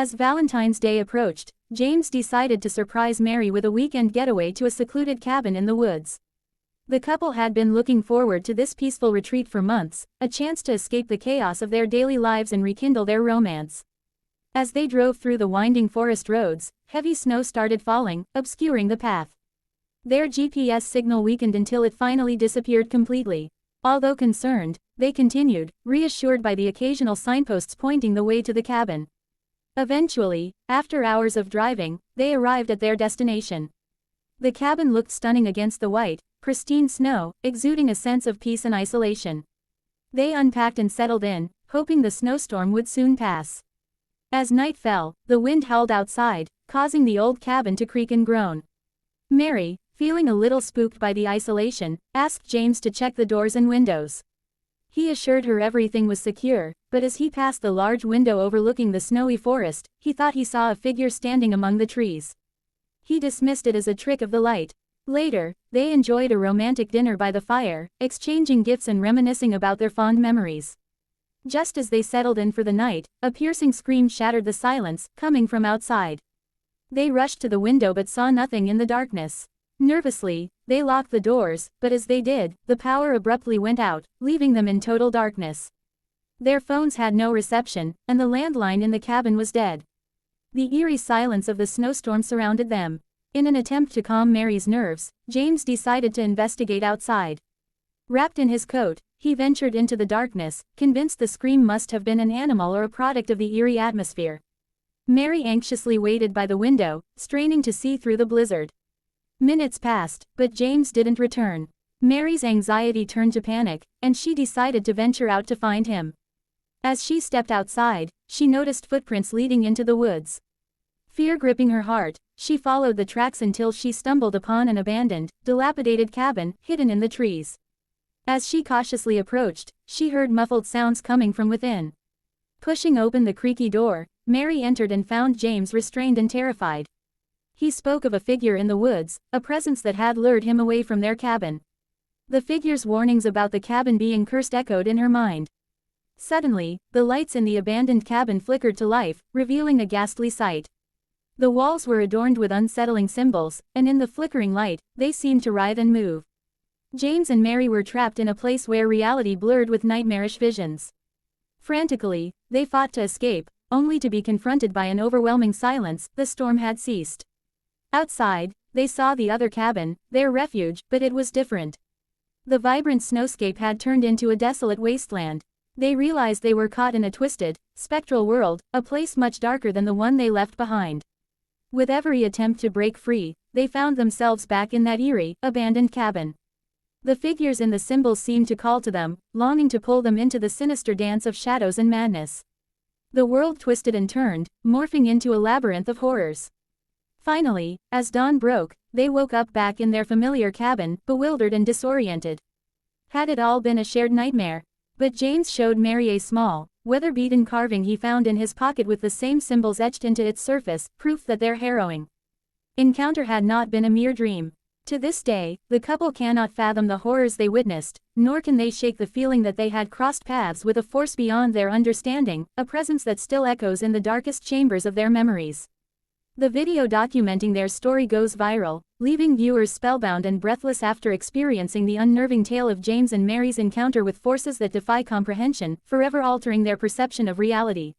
As Valentine's Day approached, James decided to surprise Mary with a weekend getaway to a secluded cabin in the woods. The couple had been looking forward to this peaceful retreat for months, a chance to escape the chaos of their daily lives and rekindle their romance. As they drove through the winding forest roads, heavy snow started falling, obscuring the path. Their GPS signal weakened until it finally disappeared completely. Although concerned, they continued, reassured by the occasional signposts pointing the way to the cabin. Eventually, after hours of driving, they arrived at their destination. The cabin looked stunning against the white, pristine snow, exuding a sense of peace and isolation. They unpacked and settled in, hoping the snowstorm would soon pass. As night fell, the wind howled outside, causing the old cabin to creak and groan. Mary, feeling a little spooked by the isolation, asked James to check the doors and windows. He assured her everything was secure, but as he passed the large window overlooking the snowy forest, he thought he saw a figure standing among the trees. He dismissed it as a trick of the light. Later, they enjoyed a romantic dinner by the fire, exchanging gifts and reminiscing about their fond memories. Just as they settled in for the night, a piercing scream shattered the silence, coming from outside. They rushed to the window but saw nothing in the darkness. Nervously, they locked the doors, but as they did, the power abruptly went out, leaving them in total darkness. Their phones had no reception, and the landline in the cabin was dead. The eerie silence of the snowstorm surrounded them. In an attempt to calm Mary's nerves, James decided to investigate outside. Wrapped in his coat, he ventured into the darkness, convinced the scream must have been an animal or a product of the eerie atmosphere. Mary anxiously waited by the window, straining to see through the blizzard. Minutes passed, but James didn't return. Mary's anxiety turned to panic, and she decided to venture out to find him. As she stepped outside, she noticed footprints leading into the woods. Fear gripping her heart, she followed the tracks until she stumbled upon an abandoned, dilapidated cabin, hidden in the trees. As she cautiously approached, she heard muffled sounds coming from within. Pushing open the creaky door, Mary entered and found James restrained and terrified. He spoke of a figure in the woods, a presence that had lured him away from their cabin. The figure's warnings about the cabin being cursed echoed in her mind. Suddenly, the lights in the abandoned cabin flickered to life, revealing a ghastly sight. The walls were adorned with unsettling symbols, and in the flickering light, they seemed to writhe and move. James and Mary were trapped in a place where reality blurred with nightmarish visions. Frantically, they fought to escape, only to be confronted by an overwhelming silence. The storm had ceased. Outside, they saw the other cabin, their refuge, but it was different. The vibrant snowscape had turned into a desolate wasteland. They realized they were caught in a twisted, spectral world, a place much darker than the one they left behind. With every attempt to break free, they found themselves back in that eerie, abandoned cabin. The figures in the symbols seemed to call to them, longing to pull them into the sinister dance of shadows and madness. The world twisted and turned, morphing into a labyrinth of horrors. Finally, as dawn broke, they woke up back in their familiar cabin, bewildered and disoriented. Had it all been a shared nightmare? But James showed Mary a small, weather-beaten carving he found in his pocket with the same symbols etched into its surface, proof that their harrowing encounter had not been a mere dream. To this day, the couple cannot fathom the horrors they witnessed, nor can they shake the feeling that they had crossed paths with a force beyond their understanding, a presence that still echoes in the darkest chambers of their memories. The video documenting their story goes viral, leaving viewers spellbound and breathless after experiencing the unnerving tale of James and Mary's encounter with forces that defy comprehension, forever altering their perception of reality.